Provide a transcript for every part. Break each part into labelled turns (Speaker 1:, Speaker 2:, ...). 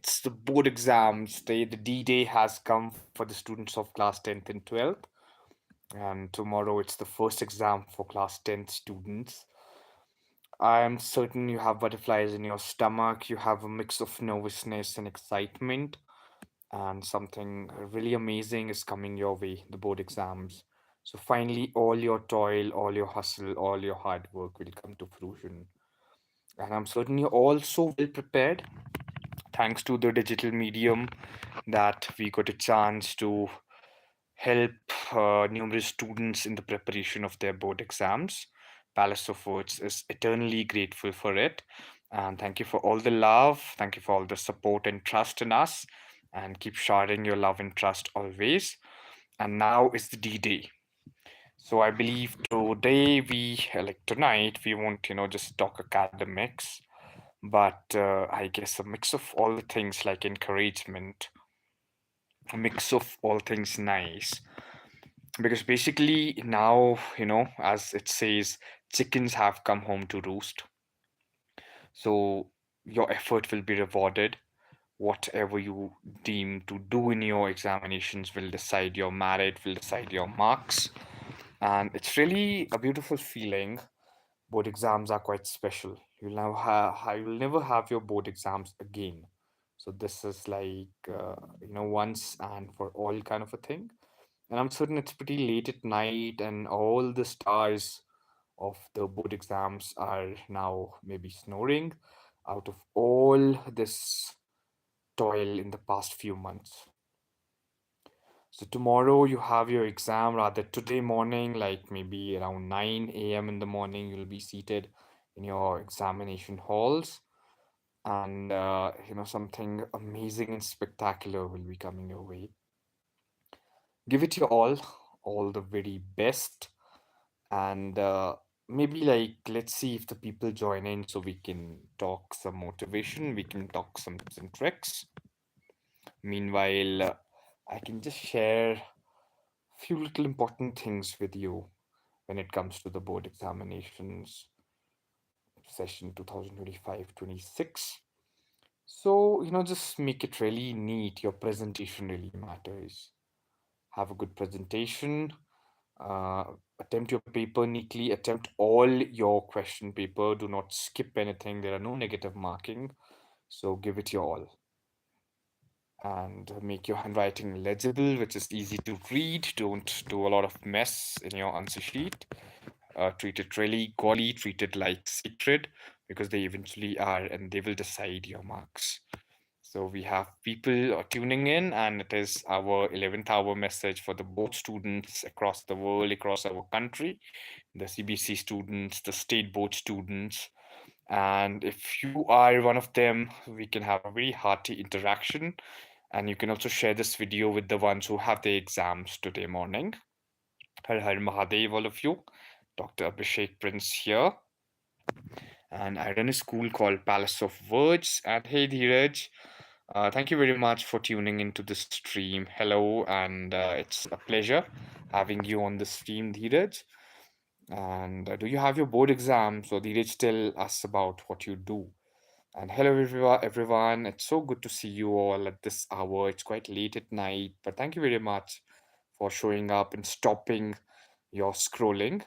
Speaker 1: it's the board exams day. The D-Day has come for the students of class 10th and 12th. And tomorrow it's the first exam for class 10th students. I am certain you have butterflies in your stomach. You have a mix of nervousness and excitement. And something really amazing is coming your way, the board exams. So finally, all your toil, all your hustle, all your hard work will come to fruition. And I'm certain you're also well prepared thanks to the digital medium that we got a chance to help numerous students in the preparation of their board exams. Palace of Words is eternally grateful for it. And thank you for all the love. Thank you for all the support and trust in us. And keep sharing your love and trust always. And now is the D Day. So I believe today like tonight, we won't, just talk academics, but I guess a mix of all the things like encouragement, a mix of all things nice. Because basically now, as it says, chickens have come home to roost. So your effort will be rewarded. Whatever you deem to do in your examinations will decide your merit, will decide your marks. And it's really a beautiful feeling. Board exams are quite special. You'll never have your board exams again. So this is like once and for all kind of a thing. And I'm certain it's pretty late at night, and all the stars of the board exams are now maybe snoring out of all this toil in the past few months. So tomorrow you have your exam, rather today morning, like maybe around 9 a.m. in the morning, you'll be seated in your examination halls, and something amazing and spectacular will be coming your way. Give it your all the very best, and maybe like let's see if the people join in so we can talk some motivation, we can talk some tips and tricks. Meanwhile, I can just share few little important things with you when it comes to the board examinations session 2025-26. So, just make it really neat. Your presentation really matters. Have a good presentation. Uh, Attempt your paper neatly. Attempt all your question paper. Do not skip anything. There are no negative marking. So give it your all. And make your handwriting legible, which is easy to read. Don't do a lot of mess in your answer sheet. Treat it really golly, treat it like sacred, because they eventually are, and they will decide your marks. So we have people tuning in, and it is our 11th hour message for the board students across the world, across our country, the CBC students, the state board students. And if you are one of them, we can have a very hearty interaction. And you can also share this video with the ones who have their exams today morning. Har Har Mahadev, all of you. Dr. Abhishek Prince here. And I run a school called Palace of Words. And hey, Dheeraj, thank you very much for tuning into the stream. Hello, and it's a pleasure having you on the stream, Dheeraj. And do you have your board exams? So, Dheeraj, tell us about what you do. And hello, everyone. It's so good to see you all at this hour. It's quite late at night, but thank you very much for showing up and stopping your scrolling.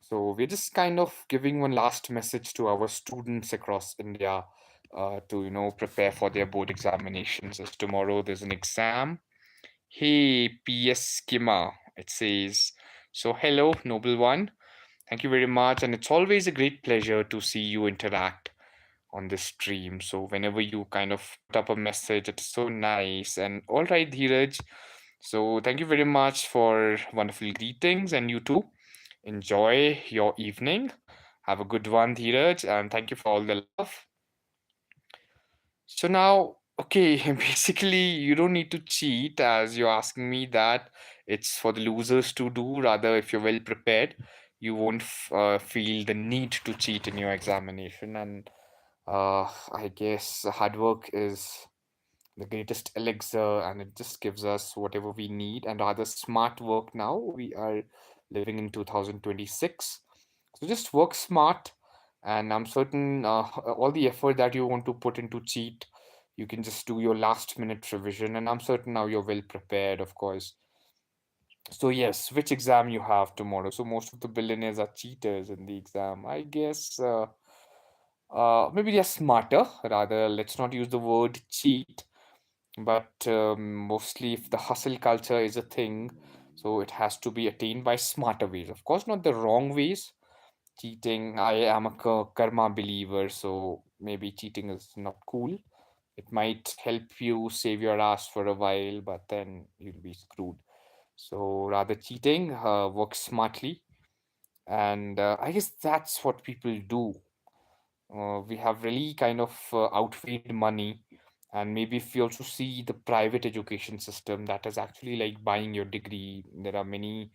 Speaker 1: So we're just kind of giving one last message to our students across India to prepare for their board examinations. As tomorrow there's an exam. Hey, PS Skimmer, it says. So hello, noble one. Thank you very much, and it's always a great pleasure to see you interact on this stream. So whenever you kind of put up a message, it's so nice. And all right, Dheeraj. So thank you very much for wonderful greetings, and you too. Enjoy your evening. Have a good one, Dheeraj, and thank you for all the love. So now, okay, basically, you don't need to cheat as you're asking me that. It's for the losers to do. Rather, if you're well prepared, you won't feel the need to cheat in your examination. And I guess hard work is the greatest elixir, and it just gives us whatever we need. And rather smart work now. We are living in 2026. So just work smart, and I'm certain all the effort that you want to put into cheat, You can just do your last minute revision, and I'm certain now you're well prepared, of course. So yes, which exam you have tomorrow? So most of the billionaires are cheaters in the exam. I guess maybe they're smarter. Rather, let's not use the word cheat, but mostly if the hustle culture is a thing, so it has to be attained by smarter ways. Of course, not the wrong ways. Cheating, I am a karma believer, so maybe cheating is not cool. It might help you save your ass for a while, but then you'll be screwed. So rather cheating, work smartly, and I guess that's what people do. We have really kind of outweighed money, and maybe if we also see the private education system, that is actually like buying your degree. There are many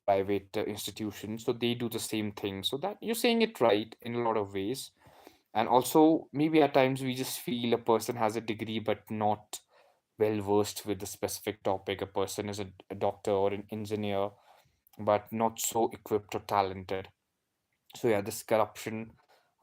Speaker 1: private institutions, so they do the same thing. So that you're saying it right in a lot of ways. And also maybe at times we just feel a person has a degree but not well versed with the specific topic. A person is a doctor or an engineer but not so equipped or talented. So yeah, this corruption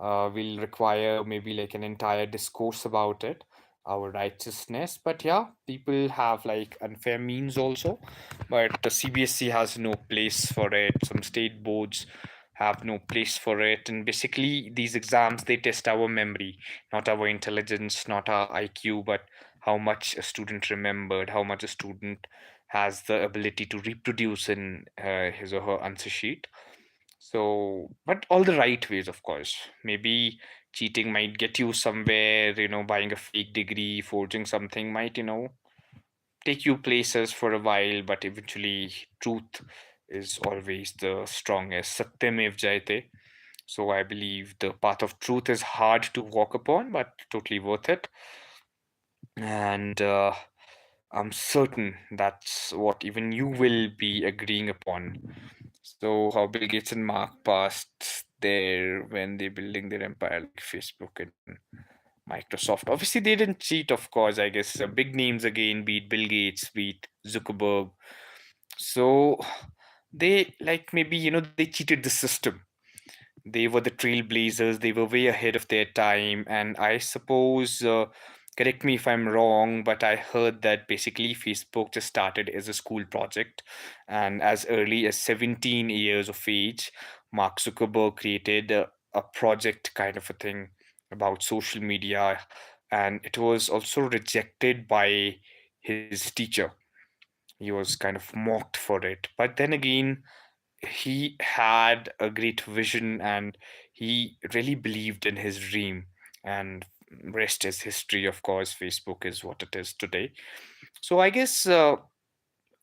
Speaker 1: will require maybe like an entire discourse about it, our righteousness. But yeah, people have like unfair means also, but the CBSC has no place for it. Some state boards have no place for it, and basically these exams, they test our memory, not our intelligence, not our IQ, but how much a student remembered, how much a student has the ability to reproduce in his or her answer sheet. So, but all the right ways, of course. Maybe cheating might get you somewhere, buying a fake degree, forging something might, take you places for a while, but eventually truth is always the strongest. Satyamev Jayate. So I believe the path of truth is hard to walk upon, but totally worth it. And I'm certain that's what even you will be agreeing upon. So how Bill Gates and Mark passed there when they building their empire like Facebook and Microsoft. Obviously, they didn't cheat, of course. I guess big names again beat Bill Gates, beat Zuckerberg. So they like maybe they cheated the system. They were the trailblazers. They were way ahead of their time, and I suppose. Correct me if I'm wrong, but I heard that basically Facebook just started as a school project. And as early as 17 years of age, Mark Zuckerberg created a project kind of a thing about social media. And it was also rejected by his teacher. He was kind of mocked for it. But then again, he had a great vision and he really believed in his dream. And rest is history, of course. Facebook is what it is today. So I guess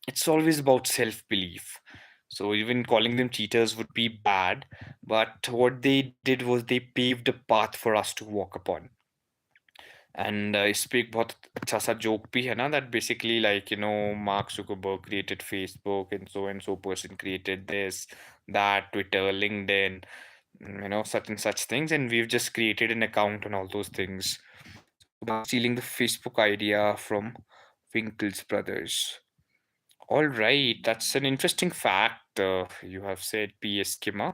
Speaker 1: it's always about self belief. So even calling them cheaters would be bad, but what they did was they paved a path for us to walk upon. And इस पे एक बहुत अच्छा सा joke भी है ना that basically like Mark Zuckerberg created Facebook and so person created this, that, Twitter, LinkedIn, such and such things, and we've just created an account on all those things. So we're stealing the Facebook idea from Winkle's brothers. All right, that's an interesting fact you have said, PS Skimmer.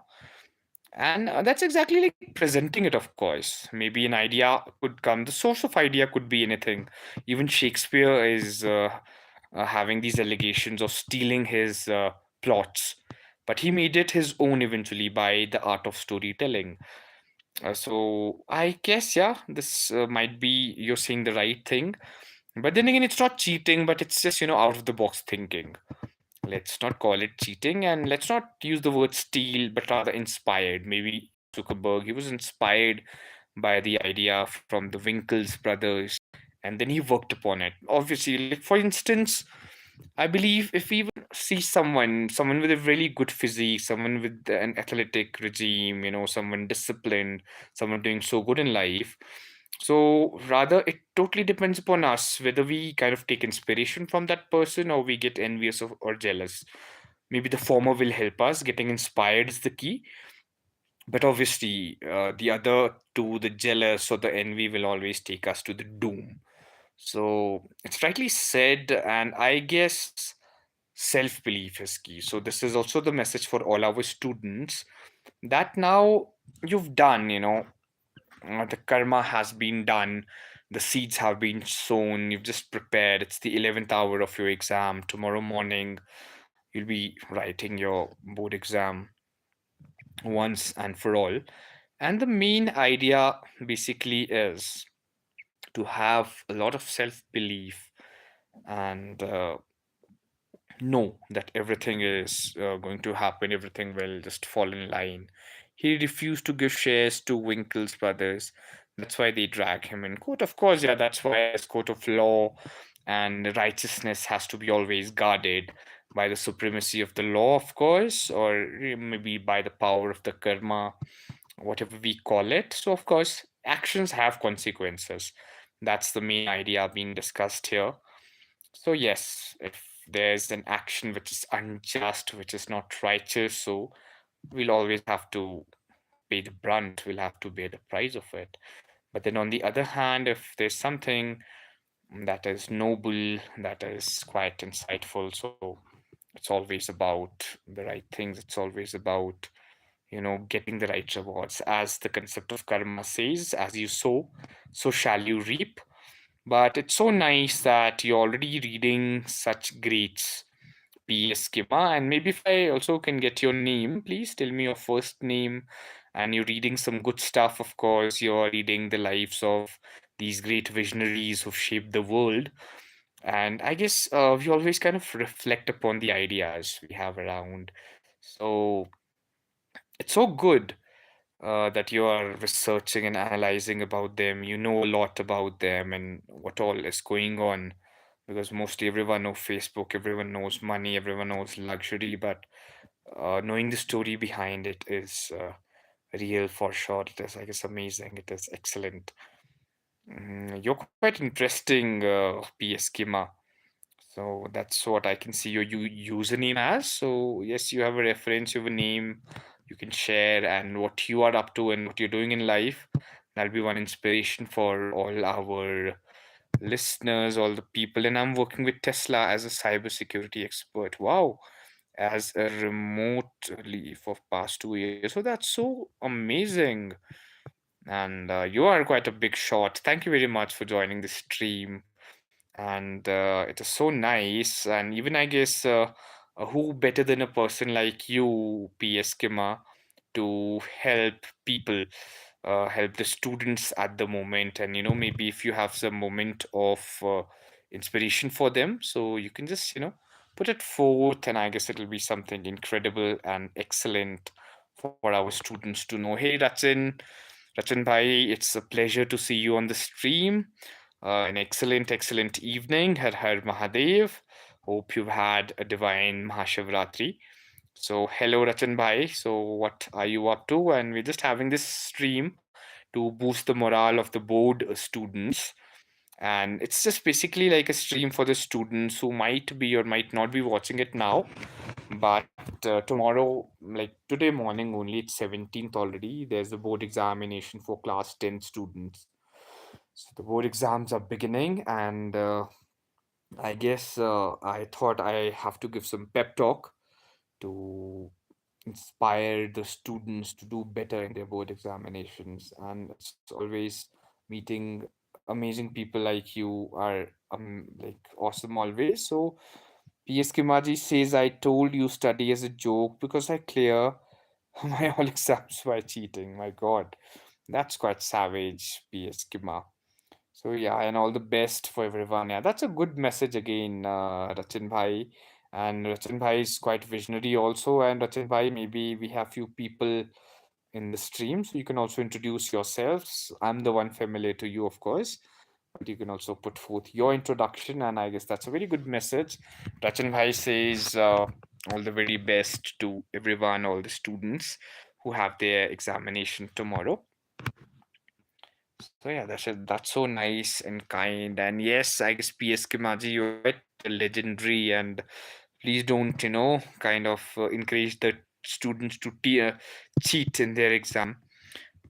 Speaker 1: And that's exactly like presenting it, of course. Maybe an idea could come. The source of idea could be anything. Even Shakespeare is having these allegations of stealing his plots, but he made it his own eventually by the art of storytelling. So I guess, yeah, this might be you're saying the right thing. But then again, it's not cheating, but it's just, out of the box thinking. Let's not call it cheating and let's not use the word steal, but rather inspired. Maybe Zuckerberg, he was inspired by the idea from the Winkles brothers and then he worked upon it. Obviously, like for instance, I believe if we even see someone with a really good physique, someone with an athletic regime, someone disciplined, someone doing so good in life. So rather, it totally depends upon us whether we kind of take inspiration from that person or we get envious or jealous. Maybe the former will help us. Getting inspired is the key, but obviously, the other two, the jealous or the envy, will always take us to the doom. So it's rightly said, and I guess self belief is key. So this is also the message for all our students that now you've done, the karma has been done. The seeds have been sown, you've just prepared. It's the 11th hour of your exam. Tomorrow morning, you'll be writing your board exam once and for all. And the main idea basically is to have a lot of self belief and know that everything is going to happen, everything will just fall in line. He refused to give shares to Winkle's brothers. That's why they drag him in court. Of course, yeah, that's why there's court of law, and righteousness has to be always guarded by the supremacy of the law, of course, or maybe by the power of the karma, whatever we call it. So, of course, actions have consequences. That's the main idea being discussed here. So, yes, if there's an action which is unjust, which is not righteous, so we'll always have to pay the brunt, we'll have to bear the price of it. But then on the other hand, if there's something that is noble, that is quite insightful, so it's always about the right things, it's always about, getting the right rewards. As the concept of karma says, as you sow, so shall you reap. But it's so nice that you're already reading such greats, P.S. Kima. And maybe if I also can get your name, please tell me your first name. And you're reading some good stuff, of course. You're reading the lives of these great visionaries who've shaped the world. And I guess we always kind of reflect upon the ideas we have around. So it's so good that you are researching and analyzing about them. You know a lot about them and what all is going on, because mostly everyone knows Facebook, everyone knows money, everyone knows luxury, but knowing the story behind it is real for sure. It is, I guess, amazing. It is excellent. You're quite interesting, PS Kima. So that's what I can see your username as. So yes, you have a reference, you have a name you can share, and what you are up to and what you're doing in life. That'll be one inspiration for all our listeners, all the people. And I'm working with Tesla as a cybersecurity expert. Wow, as a remotely for past 2 years. So that's so amazing. And you are quite a big shot. Thank you very much for joining the stream. And it is so nice. And even I guess, who better than a person like you, PS Kima, to help people, help the students at the moment. And maybe if you have some moment of inspiration for them, so you can just put it forth, and I guess it'll be something incredible and excellent for our students to know. Hey, Rachin Bhai, it's a pleasure to see you on the stream. An excellent, excellent evening. Har Har Mahadev. Hope you've had a divine Mahashivratri. So, hello, Rachan Bhai. So, what are you up to? And we're just having this stream to boost the morale of the board students. And it's just basically like a stream for the students who might be or might not be watching it now. But tomorrow, like today morning only, it's 17th already, there's a board examination for class 10 students. So the board exams are beginning, and I guess I thought I have to give some pep talk to inspire the students to do better in their board examinations. And it's always meeting amazing people like you are like awesome always. So PS Kimaji says, I told you study as a joke because I clear my all exams by cheating. My God, that's quite savage, PS Kima. So yeah, and all the best for everyone. Yeah, that's a good message again, Rachin Bhai. And Rachin Bhai is quite visionary also. And Rachin Bhai, maybe we have few people in the stream, so you can also introduce yourselves. I'm the one familiar to you, of course, but you can also put forth your introduction. And I guess that's a very good message. Rachin Bhai says all the very best to everyone, all the students who have their examination tomorrow. So yeah, that's so nice and kind. And yes, I guess PS Kimaji, you're quite legendary. And please don't, kind of encourage the students to cheat in their exam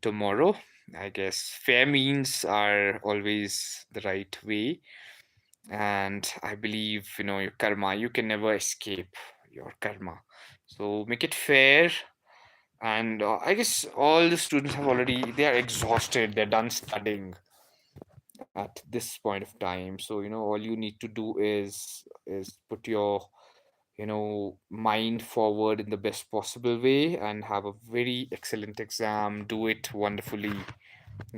Speaker 1: tomorrow. I guess fair means are always the right way. And I believe, your karma, you can never escape your karma. So make it fair. And I guess all the students have already, they are exhausted, they're done studying. at this point of time. So, all you need to do is put your, mind forward in the best possible way and have a very excellent exam, do it wonderfully,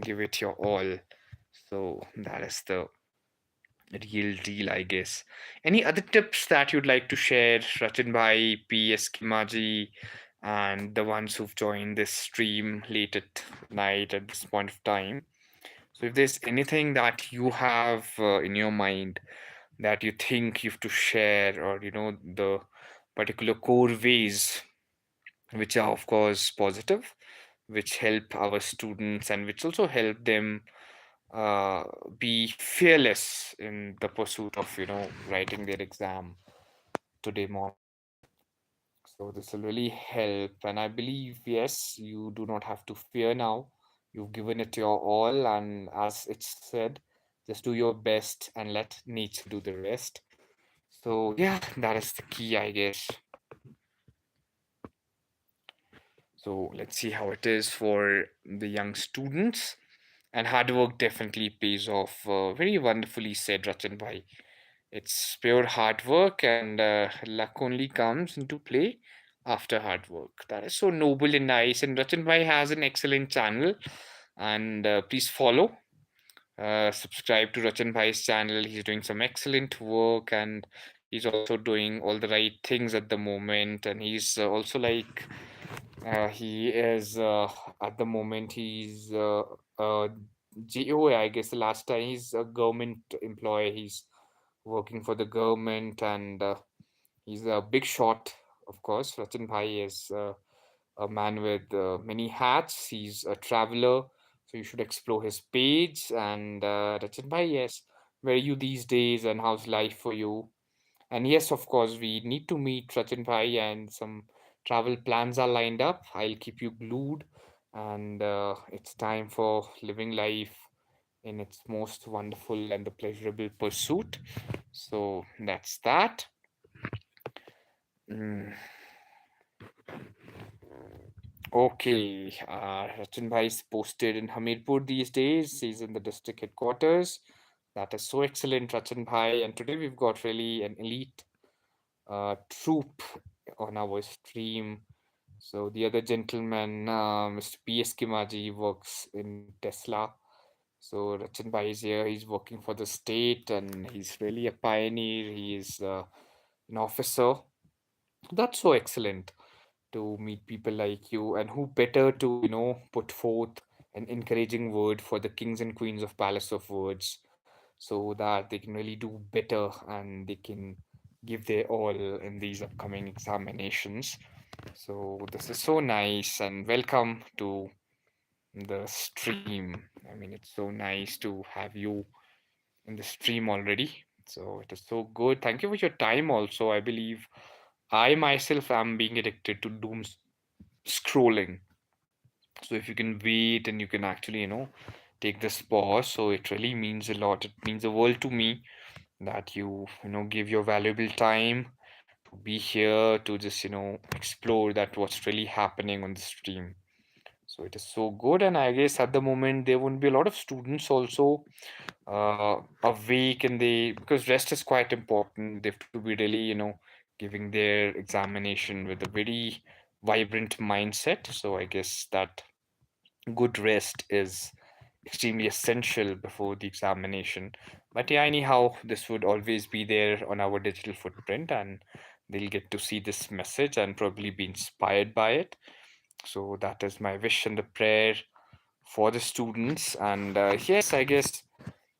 Speaker 1: give it your all. So that is the real deal, I guess. Any other tips that you'd like to share, Rachin Bhai, PS Kimaji, and the ones who've joined this stream late at night at this point of time? So, if there's anything that you have in your mind that you think you have to share, or the particular core ways which are, of course, positive, which help our students and which also help them uh, be fearless in the pursuit of writing their exam today morning. So this will really help, and I believe, yes, you do not have to fear now. You've given it your all, and as it's said, just do your best and let nature do the rest. So yeah, that is the key, I guess. So let's see how it is for the young students. And hard work definitely pays off. Very wonderfully said, Rachan Bhai. It's pure hard work, and luck only comes into play after hard work. That is so noble and nice. And Rachan Bhai has an excellent channel, and please follow. Subscribe to Rachan Bhai's channel. He's doing some excellent work, and he's also doing all the right things at the moment. And he's also like he is at the moment uh, GOA, I guess the last time he's a government employee. He's working for the government, and he's a big shot, of course. Rachan Bhai is a man with many hats. He's a traveler, so you should explore his page. And Rachan Bhai, yes, where are you these days, and how's life for you? And yes, of course, we need to meet Rachan Bhai, and some travel plans are lined up. I'll keep you glued, and it's time for living life in its most wonderful and the pleasurable pursuit. So that's that. Mm, okay, Rachan Bhai is posted in Hamirpur these days. He's in the district headquarters. That is so excellent, Rachan Bhai. And today we've got really an elite troop on our stream. So the other gentleman, Mr. P.S. Kimaji, works in Tesla. So Rachan Bhai is here. He's working for the state, and he's really a pioneer. He is an officer. That's so excellent to meet people like you, and who better to put forth an encouraging word for the kings and queens of Palace of Words, so that they can really do better and they can give their all in these upcoming examinations. So this is so nice, and welcome to the stream. I mean, it's so nice to have you in the stream already. So it is so good. Thank you for your time also. I believe I myself am being addicted to doom scrolling. So if you can wait and you can actually, take this pause, so it really means a lot. It means the world to me that you give your valuable time to be here to just, explore that what's really happening on the stream. So it is so good, and I guess at the moment there won't be a lot of students also awake, and they because rest is quite important. They have to be really, giving their examination with a very vibrant mindset. So I guess that good rest is extremely essential before the examination. But yeah, anyhow, this would always be there on our digital footprint, and they'll get to see this message and probably be inspired by it. So that is my wish and the prayer for the students. And yes, I guess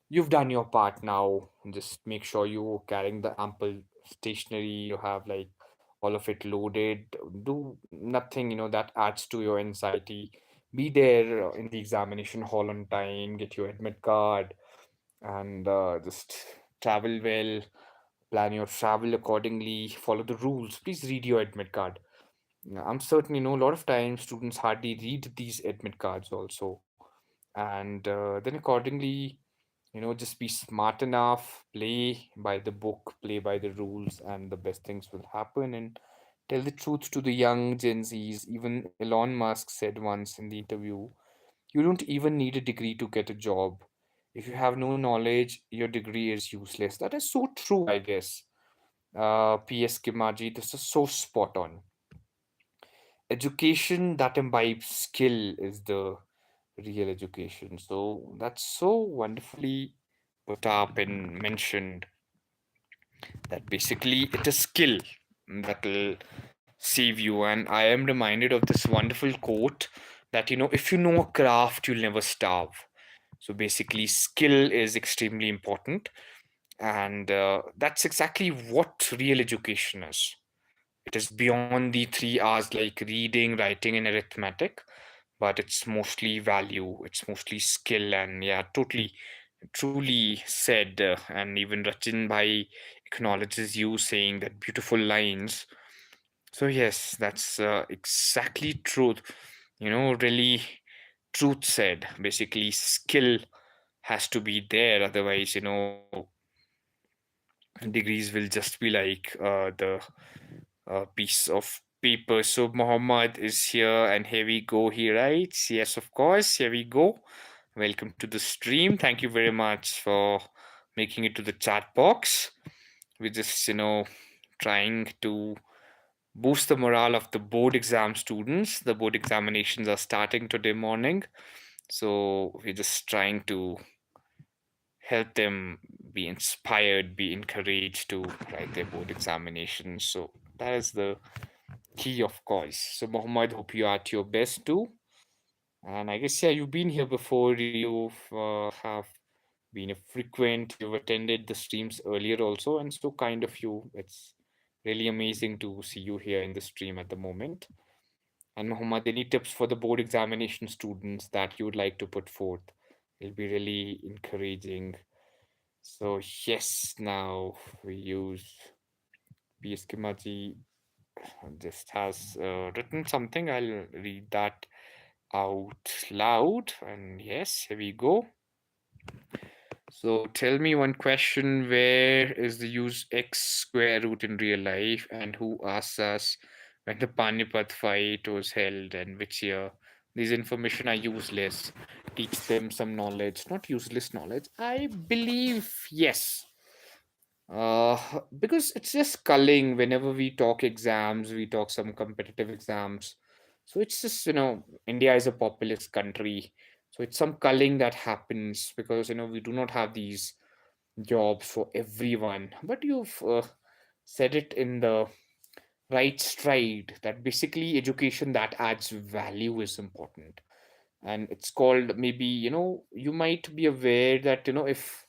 Speaker 1: you've done your part now. Just make sure you're carrying the ample stationery, you have like all of it loaded. Do nothing, that adds to your anxiety. Be there in the examination hall on time, get your admit card, and just travel well, plan your travel accordingly, follow the rules. Please read your admit card. Yeah, I'm certain, a lot of times students hardly read these admit cards also. And then accordingly, just be smart enough, play by the book, play by the rules, and the best things will happen. And tell the truth to the young Gen Zs. Even Elon Musk said once in the interview, you don't even need a degree to get a job. If you have no knowledge, your degree is useless. That is so true, I guess. P.S. Kimaji, this is so spot on. Education that imbibes skill is the real education. So that's so wonderfully put up and mentioned that basically it is skill that will save you. And I am reminded of this wonderful quote that, if you know a craft, you'll never starve. So basically, skill is extremely important. And that's exactly what real education is. It is beyond the 3 hours like reading, writing, and arithmetic, but it's mostly value, it's mostly skill, and yeah, totally, truly said. And even Rachin Bhai acknowledges you saying that beautiful lines. So, yes, that's exactly truth. Really, truth said. Basically, skill has to be there, otherwise, degrees will just be like the piece of paper. So Mohammed is here, and here we go. He writes, yes, of course, here we go. Welcome to the stream. Thank you very much for making it to the chat box. We're just, trying to boost the morale of the board exam students. The board examinations are starting today morning. So we're just trying to help them be inspired, be encouraged to write their board examinations. So that is the key, of course. So Mohammed, hope you are at your best too. And I guess, yeah, you've been here before. You've have been a frequent. You've attended the streams earlier also, and so kind of you. It's really amazing to see you here in the stream at the moment. And Mohammed, any tips for the board examination students that you would like to put forth? It'll be really encouraging. So yes, now we use PS Kimaji just has written something. I'll read that out loud. And yes, here we go. So tell me one question: where is the use x square root in real life, and who asks us when the Panipat fight was held and which year? These information are useless. Teach them some knowledge, not useless knowledge. I believe yes. Because it's just culling whenever we talk exams, we talk some competitive exams. So it's just, India is a populous country. So it's some culling that happens because, we do not have these jobs for everyone. But you've said it in the right stride that basically education that adds value is important. And it's called maybe, you might be aware that, if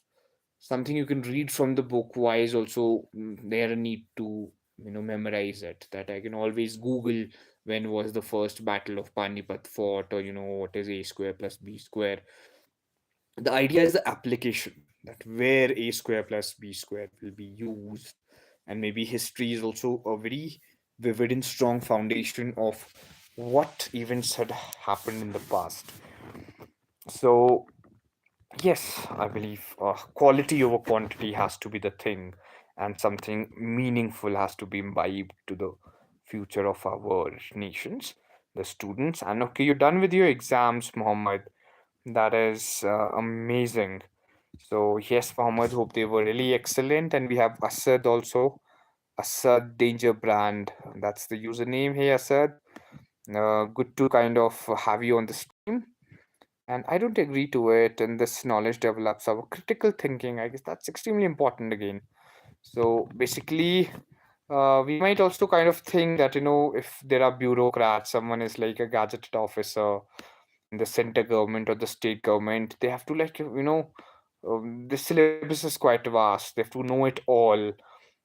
Speaker 1: something you can read from the book, why is also there a need to memorize it, that I can always google when was the first battle of Panipat fought, or what is a square plus b square. The idea is the application, that where a square plus b square will be used. And maybe history is also a very vivid and strong foundation of what events had happened in the past. So yes, I believe quality over quantity has to be the thing, and something meaningful has to be imbibed to the future of our nations, the students. And okay, you're done with your exams, Mohammed. That is amazing. So, yes, Mohammed, hope they were really excellent. And we have Asad also, Asad Danger Brand. That's the username. Hey, Asad. Good to kind of have you on the stream. And I don't agree to it. And this knowledge develops our critical thinking. I guess that's extremely important again. So basically, we might also kind of think that, if there are bureaucrats, someone is like a gazetted officer in the center government or the state government, they have to, like, the syllabus is quite vast. They have to know it all.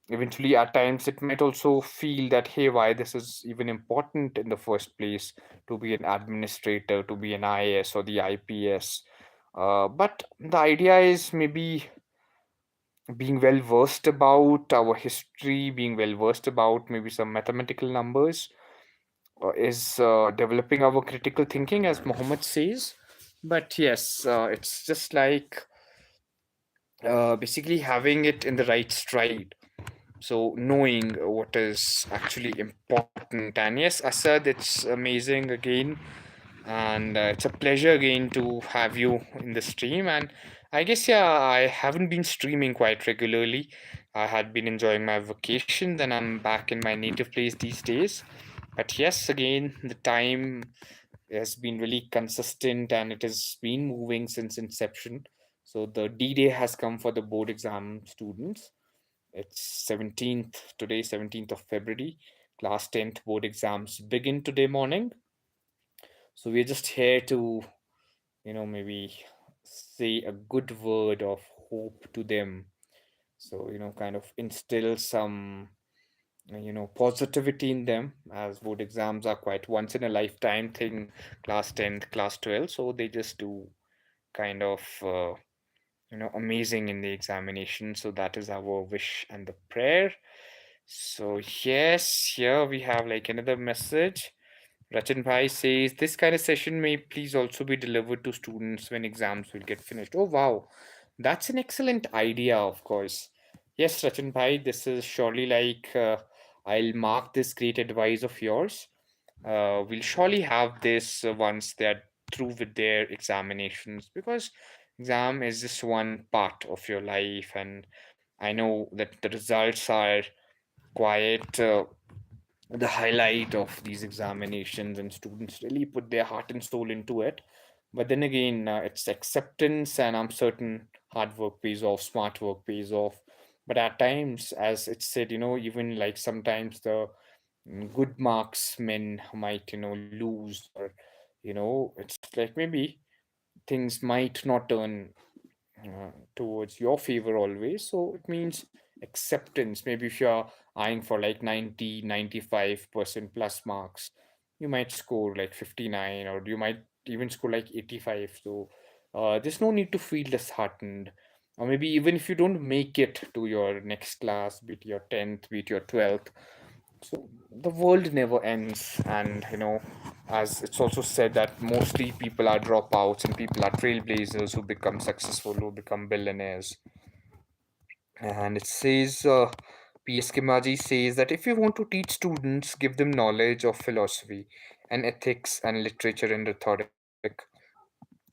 Speaker 1: Eventually, at times, it might also feel that, hey, why this is even important in the first place, to be an administrator, to be an IAS or the IPS. But the idea is maybe being well versed about our history, being well versed about maybe some mathematical numbers, is developing our critical thinking, as Muhammad says. But yes, it's just like basically having it in the right stride. So knowing what is actually important. And yes, Asad, it's amazing again. And it's a pleasure again to have you in the stream. And I guess, yeah, I haven't been streaming quite regularly. I had been enjoying my vacation, then I'm back in my native place these days. But yes, again, the time has been really consistent and it has been moving since inception. So the D-Day has come for the board exam students. It's 17th today, 17th of February. Class 10th board exams begin today morning. So we're just here to, maybe say a good word of hope to them. So, kind of instill some, positivity in them, as board exams are quite once in a lifetime thing, class 10th, class 12. So they just do kind of, amazing in the examination. So that is our wish and the prayer. So, yes, here we have like another message. Rachan Bhai says this kind of session may please also be delivered to students when exams will get finished. Oh, wow. That's an excellent idea, of course. Yes, Rachan Bhai, this is surely like I'll mark this great advice of yours. We'll surely have this once they're through with their examinations, because exam is just one part of your life, and I know that the results are quite the highlight of these examinations, and students really put their heart and soul into it. But then again, it's acceptance, and I'm certain hard work pays off, smart work pays off. But at times, as it's said, even like sometimes the good marks men might, lose, or, it's like maybe things might not turn towards your favor always. So it means acceptance. Maybe if you're eyeing for like 90, 95% plus marks, you might score like 59, or you might even score like 85. So there's no need to feel disheartened. Or maybe even if you don't make it to your next class, be it your 10th, be it your 12th, so the world never ends, and as it's also said that mostly people are dropouts and people are trailblazers who become successful, who become billionaires. And it says, P.S. Kimaji says that if you want to teach students, give them knowledge of philosophy and ethics and literature and rhetoric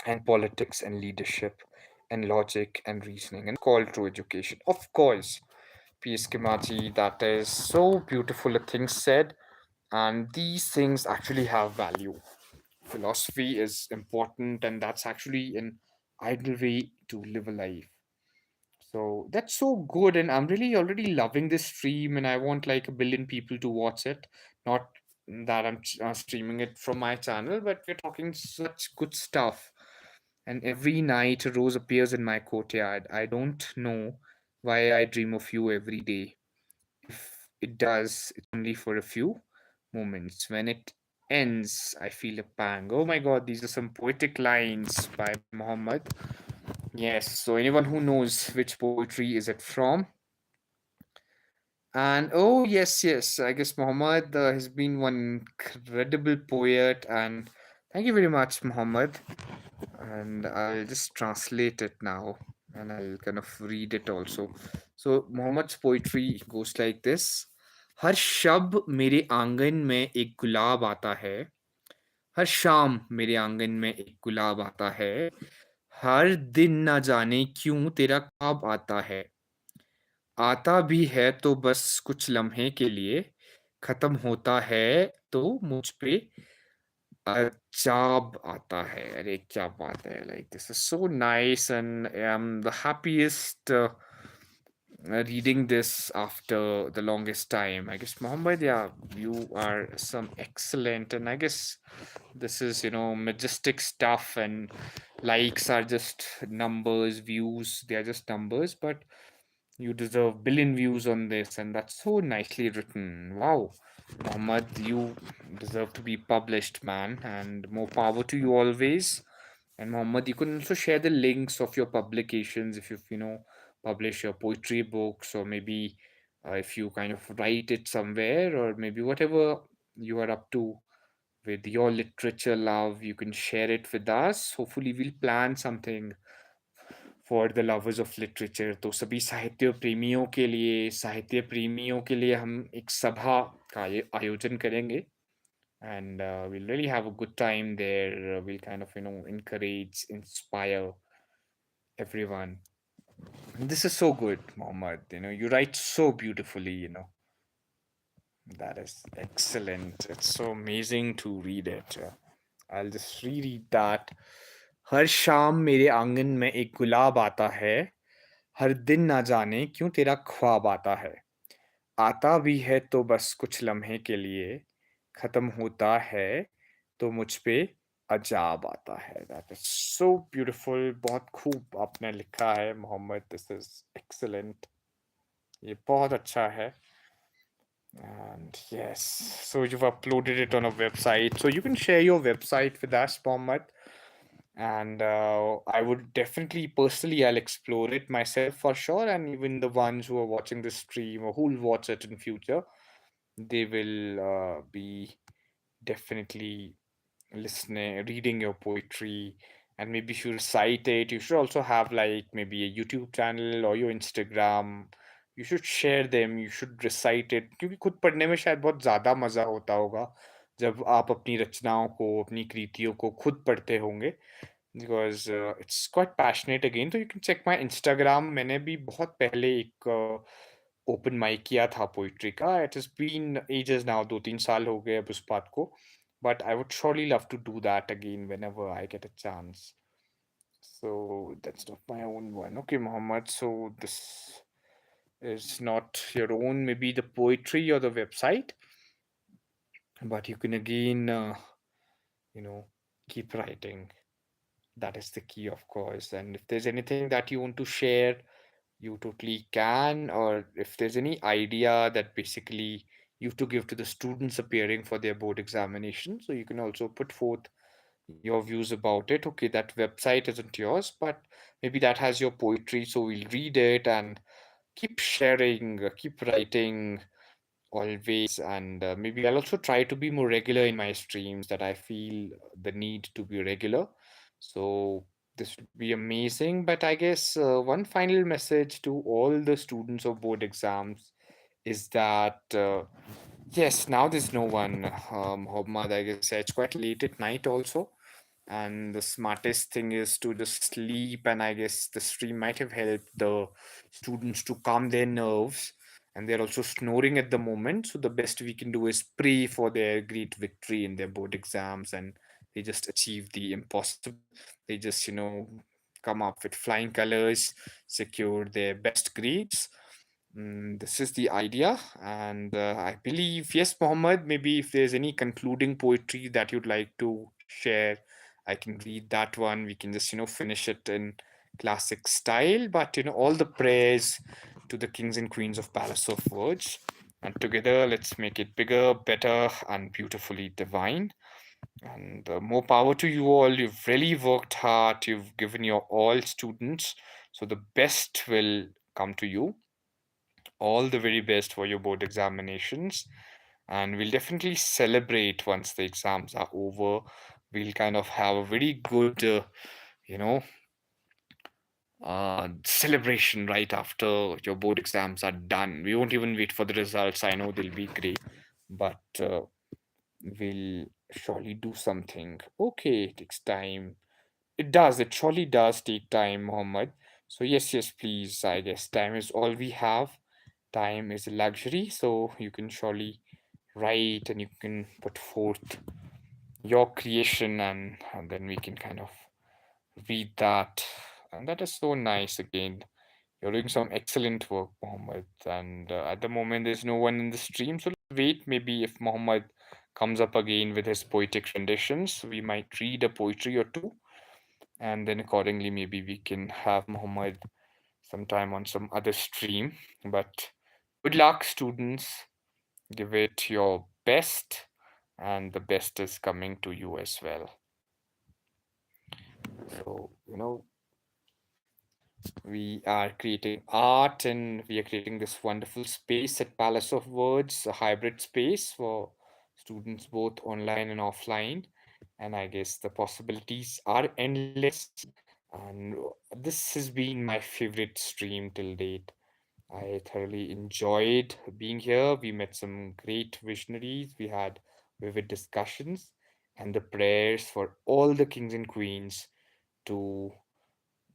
Speaker 1: and politics and leadership and logic and reasoning, and called true education. Of course, P.S. Kimaji, that is so beautiful a thing said, and these things actually have value. Philosophy is important, and that's actually an ideal way to live a life. So that's so good, and I'm really already loving this stream, and I want like a billion people to watch it. Not that I'm streaming it from my channel, but we're talking such good stuff. And every night a rose appears in my courtyard. I don't know why I dream of you every day. If it does, it's only for a few moments. When it ends, I feel a pang. Oh my god, these are some poetic lines by Muhammad. Yes, so anyone who knows which poetry is it from? And oh, yes, yes, I guess Muhammad has been one incredible poet, and thank you very much, Muhammad. And I'll just translate it now, and I'll kind of read it also. So Muhammad's poetry goes like this. हर शब मेरे आंगन में एक गुलाब आता है हर शाम मेरे आंगन में एक गुलाब आता है हर दिन ना जाने क्यों तेरा ख्वाब आता है आता भी है तो बस कुछ लम्हे के लिए खत्म होता है तो मुझ पे job आता है अरे क्या बात है like this is so nice and I'm the happiest reading this after the longest time. I guess Mohammed, yeah, you are some excellent, and I guess this is majestic stuff, and likes are just numbers, views they are just numbers, but you deserve billion views on this, and that's so nicely written. Wow, Mohammed, you deserve to be published, man, and more power to you always. And Mohammed, you can also share the links of your publications if you've, publish your poetry books, or maybe if you kind of write it somewhere, or maybe whatever you are up to with your literature love, you can share it with us. Hopefully, we'll plan something for the lovers of literature तो सभी साहित्य प्रेमियों के लिए हम एक सभा का आयोजन करेंगे and we'll really have a good time there. We'll kind of encourage, inspire everyone. This is so good, Mohammed. You write so beautifully. That is excellent. It's so amazing to read it. I'll just reread that. हर शाम मेरे आंगन में एक गुलाब आता है, हर दिन ना जाने क्यों तेरा ख्वाब आता है, आता भी है तो बस कुछ लम्हे के लिए, खत्म होता है तो मुझ पे अजाब आता है. That is so beautiful. बहुत खूब आपने लिखा है मोहम्मद. This is excellent. ये बहुत अच्छा है. And yes, so you've uploaded it on a website. So you can share your website with us, Mohammed. And I would definitely, personally, I'll explore it myself for sure. And even the ones who are watching this stream or who will watch it in future, they will be definitely listening, reading your poetry, and maybe if you recite it, you should also have like maybe a YouTube channel or your Instagram. You should share them, you should recite it, क्योंकि खुद पढ़ने में शायद बहुत ज़्यादा मज़ा होता होगा जब आप अपनी रचनाओं को, अपनी कृतियों को खुद पढ़ते होंगे. Because it's quite passionate again. तो you can check my Instagram. मैंने भी बहुत पहले एक ओपन माइक किया था पोइट्री का. It has been ages now. 2-3 साल हो गए अब उस बात को. But I would surely love to do that again whenever I get a chance. So that's not my own one. Okay, Muhammad. So this is not your own, maybe the poetry or the website, but you can again, you know, keep writing. That is the key, of course. And if there's anything that you want to share, you totally can. Or if there's any idea that basically you have to give to the students appearing for their board examination, so you can also put forth your views about it. Okay, that website isn't yours, but maybe that has your poetry, so we'll read it and keep sharing, keep writing always. And maybe I'll also try to be more regular in my streams, that I feel the need to be regular. So this would be amazing. But I guess one final message to all the students of board exams is that yes, now there's no one, Muhammad. I guess it's quite late at night also, and the smartest thing is to just sleep. And I guess the stream might have helped the students to calm their nerves, and they're also snoring at the moment. So the best we can do is pray for their great victory in their board exams, and they just achieve the impossible. They just come up with flying colors, secure their best grades. This is the idea. And I believe, yes, Mohammed, maybe if there's any concluding poetry that you'd like to share, I can read that one. We can just, finish it in classic style. But, all the prayers to the kings and queens of Palace of Words. And together, let's make it bigger, better, and beautifully divine. And more power to you all. You've really worked hard. You've given your all, students. So the best will come to you. All the very best for your board examinations. And we'll definitely celebrate once the exams are over. We'll kind of have a very good, you know, celebration right after your board exams are done. We won't even wait for the results. I know they'll be great, but we'll surely do something. Okay, it takes time. It does. It surely does take time, Mohammed. So yes, yes, please. I guess time is all we have. Time is a luxury, so you can surely write and you can put forth your creation, and then we can kind of read that. And that is so nice again. You're doing some excellent work, Mohammed. And at the moment, there's no one in the stream, so let's wait. Maybe if Mohammed comes up again with his poetic renditions, we might read a poetry or two, and then accordingly, maybe we can have Mohammed sometime on some other stream. But good luck, students. Give it your best, and the best is coming to you as well. So, we are creating art, and we are creating this wonderful space at Palace of Words, a hybrid space for students both online and offline. And I guess the possibilities are endless. And this has been my favorite stream till date. I thoroughly enjoyed being here. We met some great visionaries. We had vivid discussions, and the prayers for all the kings and queens to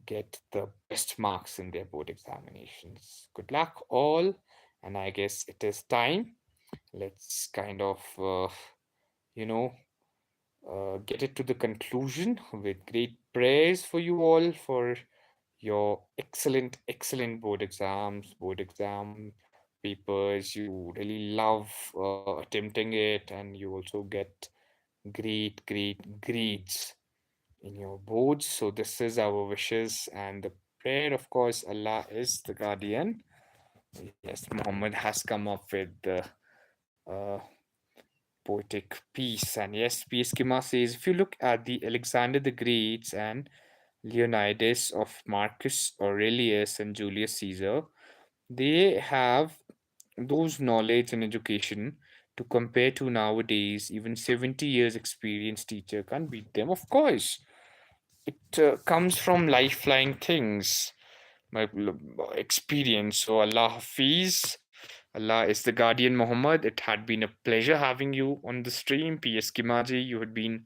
Speaker 1: get the best marks in their board examinations. Good luck, all. And I guess it is time. Let's kind of, you know, get it to the conclusion with great praise for you all for your excellent, excellent board exam papers. You really love attempting it, and you also get great, great grades in your boards. So, this is our wishes and the prayer. Of course, Allah is the guardian. Yes, Muhammad has come up with the uh, poetic piece. And yes, P.S. says if you look at the Alexander the Greats and Leonidas of Marcus Aurelius and Julius Caesar, they have those knowledge and education to compare to nowadays. Even 70 years experienced teacher can't beat them. Of course, it comes from lifeline things, my experience. So Allah Hafiz, Allah is the guardian. Muhammad, it had been a pleasure having you on the stream. PS Kimaji, you had been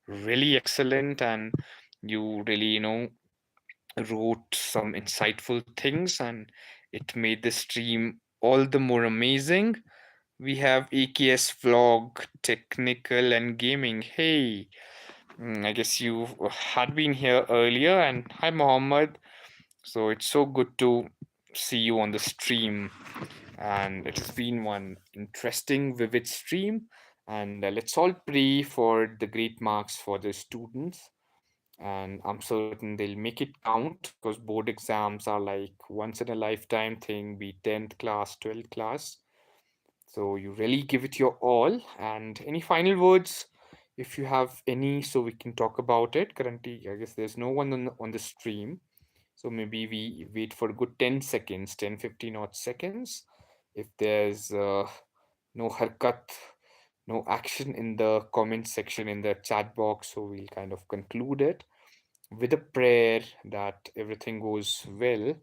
Speaker 1: really excellent, and you really, wrote some insightful things, and it made the stream all the more amazing. We have AKS Vlog, Technical and Gaming. Hey, I guess you had been here earlier, and hi, Mohammed. So it's so good to see you on the stream, and it has been one interesting, vivid stream. And let's all pray for the great marks for the students. And I'm certain they'll make it count because board exams are like once in a lifetime thing, be 10th class, 12th class. So you really give it your all. And any final words, if you have any, so we can talk about it. Currently, I guess there's no one on the stream. So maybe we wait for a good 10 seconds, 10, 15 odd seconds. If there's no harkat, no action in the comment section in the chat box, so we'll kind of conclude it with a prayer that everything goes well.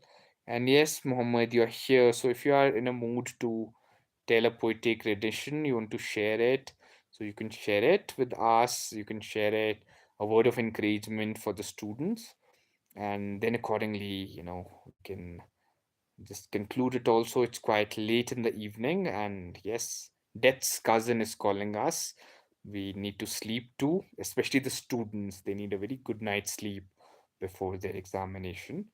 Speaker 1: And yes, Muhammad, you're here. So if you are in a mood to tell a poetic rendition, you want to share it, so you can share it with us. You can share it, a word of encouragement for the students, and then accordingly, we can just conclude it also. It's quite late in the evening, and yes, death's cousin is calling us. We need to sleep too, especially the students. They need a very good night's sleep before their examination.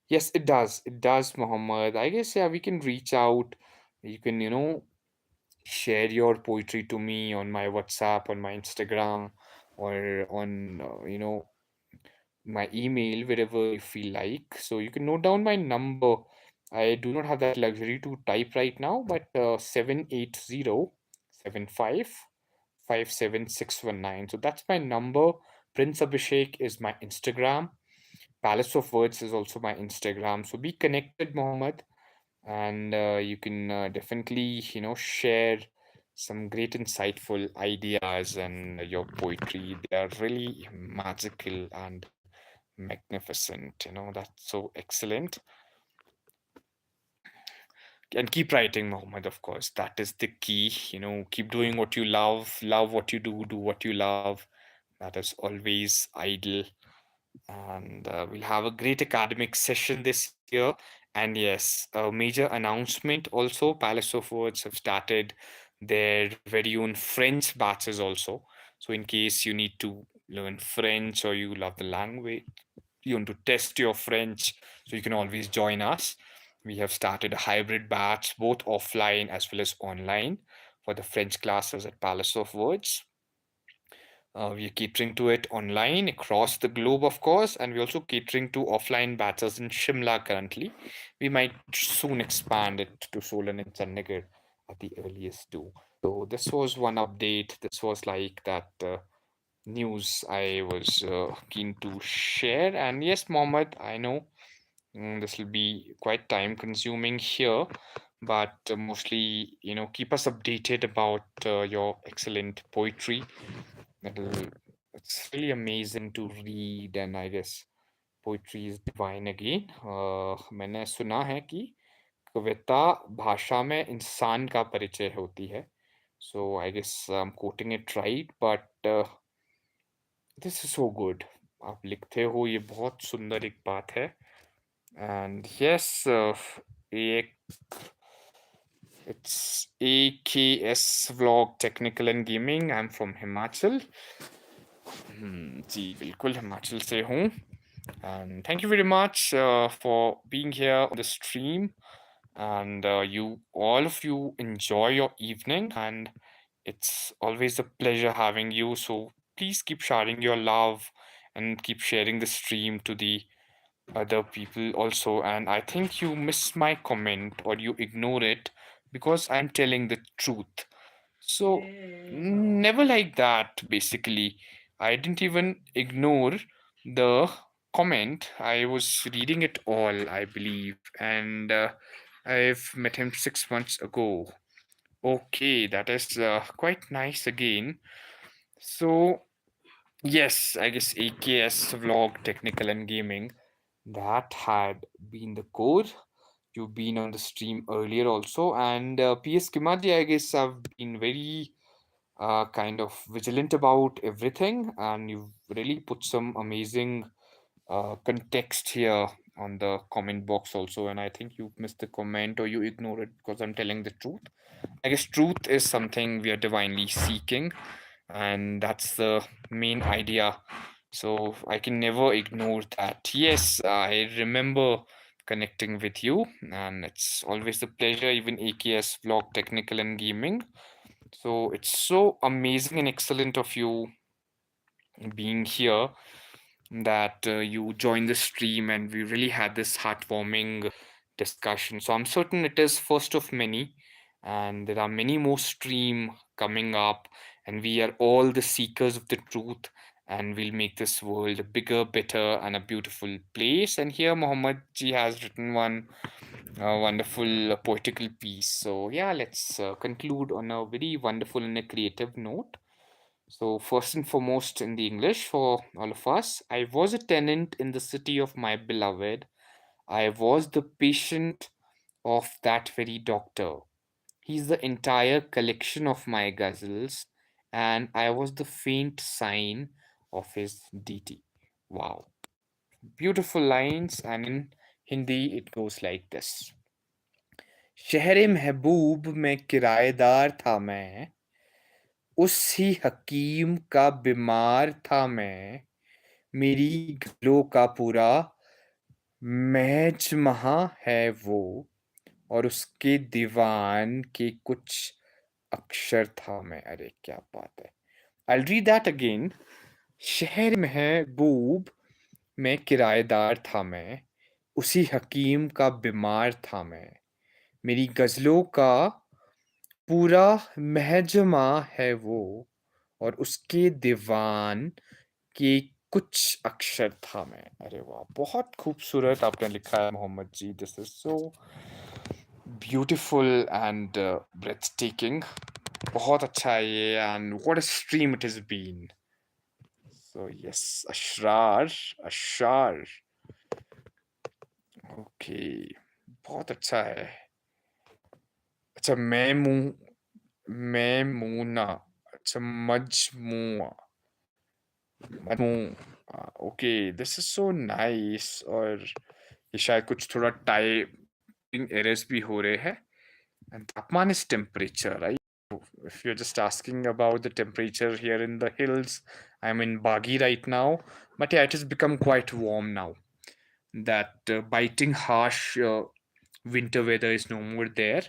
Speaker 1: Yes, it does. It does, Muhammad. I guess, yeah, we can reach out. You can, share your poetry to me on my WhatsApp, on my Instagram, or on, my email, wherever you feel like. So you can note down my number. I do not have that luxury to type right now, but 780 So that's my number. Prince Abhishek is my Instagram. Palace of Words is also my Instagram. So be connected, Mohammed, and you can definitely, share some great insightful ideas and your poetry. They are really magical and magnificent. That's so excellent. And keep writing, Mohammed, of course. That is the key. Keep doing what you love what you do what you love. That is always ideal. And we'll have a great academic session this year. And yes, a major announcement also, Palace of Words have started their very own French batches also. So in case you need to learn French or you love the language, you want to test your French, so you can always join us. We have started a hybrid batch, both offline as well as online, for the French classes at Palace of Words. We are catering to it online across the globe, of course, and we're also catering to offline batches in Shimla currently. We might soon expand it to Solan and Chandigarh at the earliest too. So this was one update. This was like that news I was keen to share. And yes, Mohammed, I know this will be quite time consuming here, but mostly, keep us updated about your excellent poetry. It'll, it's really amazing to read, and I guess poetry is divine again. मैंने सुना है कि कविता भाषा में इंसान का परिचय होती है. So I guess I'm quoting it right, but this is so good. आप लिखते हो, ये बहुत सुंदर एक बात है. And yes, A- it's AKS Vlog Technical and Gaming. I'm from Himachal. जी बिल्कुल हिमाचल से हूँ. And thank you very much for being here on the stream. And all of you, enjoy your evening. And it's always a pleasure having you. So please keep sharing your love and keep sharing the stream to the other people also. And I think you miss my comment or you ignore it because I'm telling the truth. So never like that, basically. I didn't even ignore the comment. I was reading it all, I believe. And I've met him 6 months ago. Okay, that is quite nice again. So, yes, I guess AKS Vlog Technical and Gaming, that had been the code. You've been on the stream earlier also. And PS Kimaji, I guess I've been very kind of vigilant about everything, and you've really put some amazing context here on the comment box also. And I think you missed the comment or you ignore it because I'm telling the truth. I guess truth is something we are divinely seeking, and that's the main idea. So I can never ignore that. Yes, I remember connecting with you, and it's always a pleasure, even AKS Vlog Technical and Gaming. So it's so amazing and excellent of you being here that you joined the stream and we really had this heartwarming discussion. So I'm certain it is first of many, and there are many more stream coming up, and we are all the seekers of the truth, and we'll make this world a bigger, better, and a beautiful place. And here Muhammad ji has written one wonderful poetical piece. So yeah, let's conclude on a very wonderful and a creative note. So, first and foremost, in the English for all of us, I was a tenant in the city of my beloved. I was the patient of that very doctor. He's the entire collection of my ghazals, and I was the faint sign of his deity. Wow. Beautiful lines, and in Hindi it goes like this. शहर महबूब में किराएदार था मैं उसी हकीम का बीमार था मैं मेरी गलों का पूरा महज महा है वो और उसके दीवान के कुछ अक्षर था मैं अरे क्या बात है I'll read that again. शहर महबूब में किराएदार था मैं उसी हकीम का बीमार था मैं मेरी गजलों का पूरा महजमा है वो और उसके दीवान के कुछ अक्षर था मैं अरे वाह बहुत खूबसूरत आपने लिखा है Mohammed ji this is so beautiful and breathtaking बहुत अच्छा है ये and what a stream it has been so yes अशरार अशार ओके बहुत अच्छा है अच्छा मैं मुना अच्छा मजमुआ okay this is so nice और ये शायद कुछ थोड़ा टाइपिंग एरर्स भी हो रहे हैं एंड तापमान is temperature right if you're just asking about the temperature here in the hills I'm in Bagi right now but yeah it has become quite warm now that biting harsh winter weather is no more there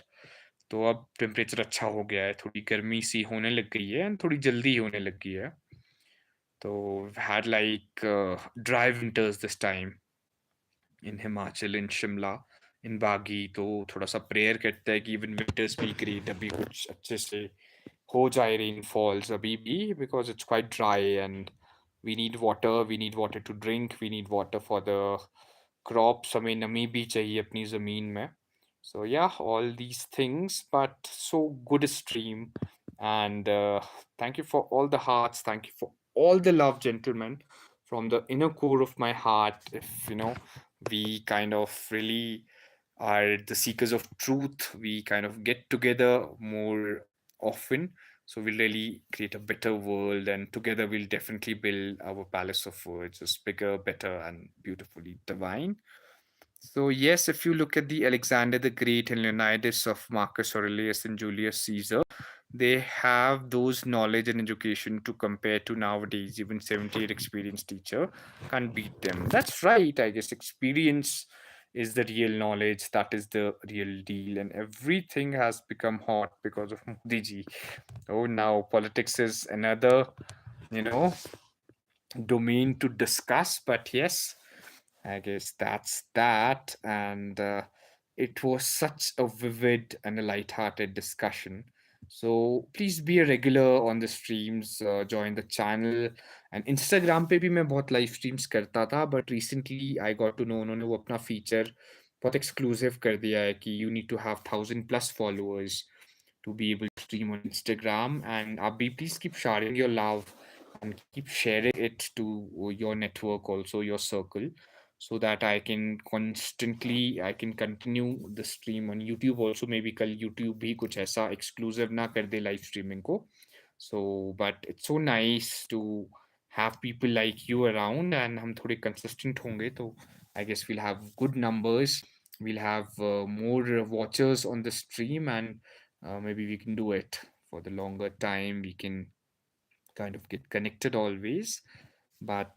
Speaker 1: तो अब temperature अच्छा हो गया है थोड़ी गर्मी सी होने लग गई है एंड थोड़ी जल्दी होने लग गई है So we've had like dry winters this time in Himachal, in Shimla, in Bagi. तो थोड़ा सा प्रेयर करता है कि इवन विंटर्स भी ग्रेट अभी कुछ अच्छे से हो जाए rainfalls अभी भी because it's quite dry and we need water to drink, we need water for the crops. हमें नमी भी चाहिए अपनी ज़मीन में. So yeah, all these things, but so good stream. And thank you for all the hearts. Thank you for all the love, gentlemen, from the inner core of my heart. If we kind of really are the seekers of truth, we kind of get together more often. So we'll really create a better world, and together we'll definitely build our palace of words, just bigger, better, and beautifully divine. So yes, if you look at the Alexander the Great and Leonidas of Marcus Aurelius and Julius Caesar, they have those knowledge and education to compare to nowadays. Even 78 experienced teacher can't beat them. That's right. I guess experience is the real knowledge. That is the real deal. And everything has become hot because of Modi ji. Oh, now politics is another, you know, domain to discuss. But yes, I guess that's that. And it was such a vivid and a light-hearted discussion. So please be a regular on the streams, join the channel. And Instagram पे भी मैं बहुत live streams करता था, but recently I got to know उन्होंने वो अपना feature बहुत exclusive कर दिया है कि you need to have 1,000+ followers to be able to stream on Instagram. And Abhi, please keep sharing your love and keep sharing it to your network, also your circle, so that I can continue the stream on YouTube also. Maybe कल YouTube भी कुछ ऐसा exclusive ना कर दे live streaming को. So, but it's so nice to have people like you around, and हम थोड़े consistent होंगे तो I guess we'll have good numbers. We'll have more watchers on the stream, and maybe we can do it for the longer time. We can kind of get connected always. But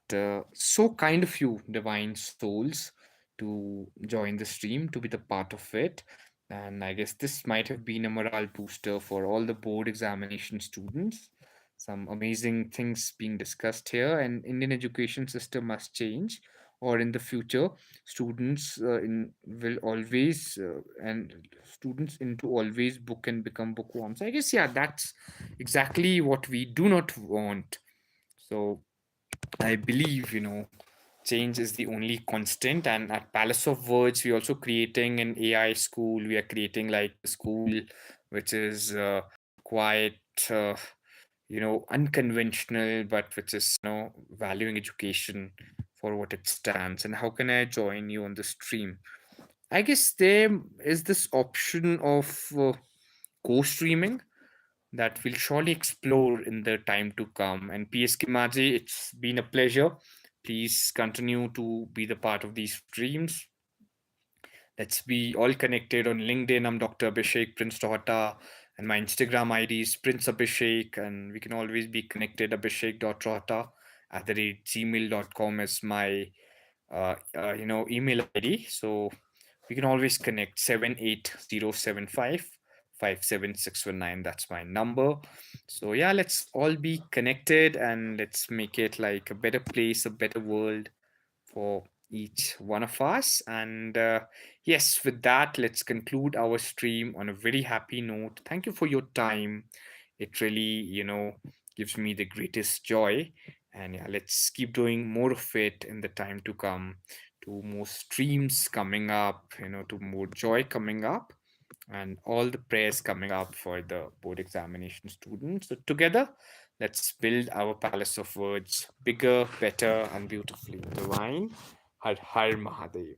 Speaker 1: so kind of you, divine souls, to join the stream, to be the part of it. And I guess this might have been a morale booster for all the board examination students. Some amazing things being discussed here, and Indian education system must change, or in the future, students in will always and students into always book and become bookworms. I guess yeah, that's exactly what we do not want. So I believe, change is the only constant. And at Palace of Words, we're also creating an AI school. We are creating like a school which is quite, unconventional, but which is, valuing education for what it stands. And how can I join you on the stream? I guess there is this option of co-streaming that we'll surely explore in the time to come. And PSK Maji, it's been a pleasure. Please continue to be the part of these streams. Let's be all connected on LinkedIn. I'm Dr. Abhishek Prince Tohata, and my Instagram ID is Prince Abhishek. And we can always be connected. Abhishek.tohata@gmail.com is my email ID. So we can always connect 78075 57619. That's my number. So yeah, let's all be connected, and let's make it like a better place, a better world for each one of us. And yes, with that, let's conclude our stream on a very happy note. Thank you for your time. It really, gives me the greatest joy. And yeah, let's keep doing more of it in the time to come, to more streams coming up, to more joy coming up, and all the prayers coming up for the board examination students. So together, let's build our palace of words bigger, better, and beautifully divine. Har Har Mahadev.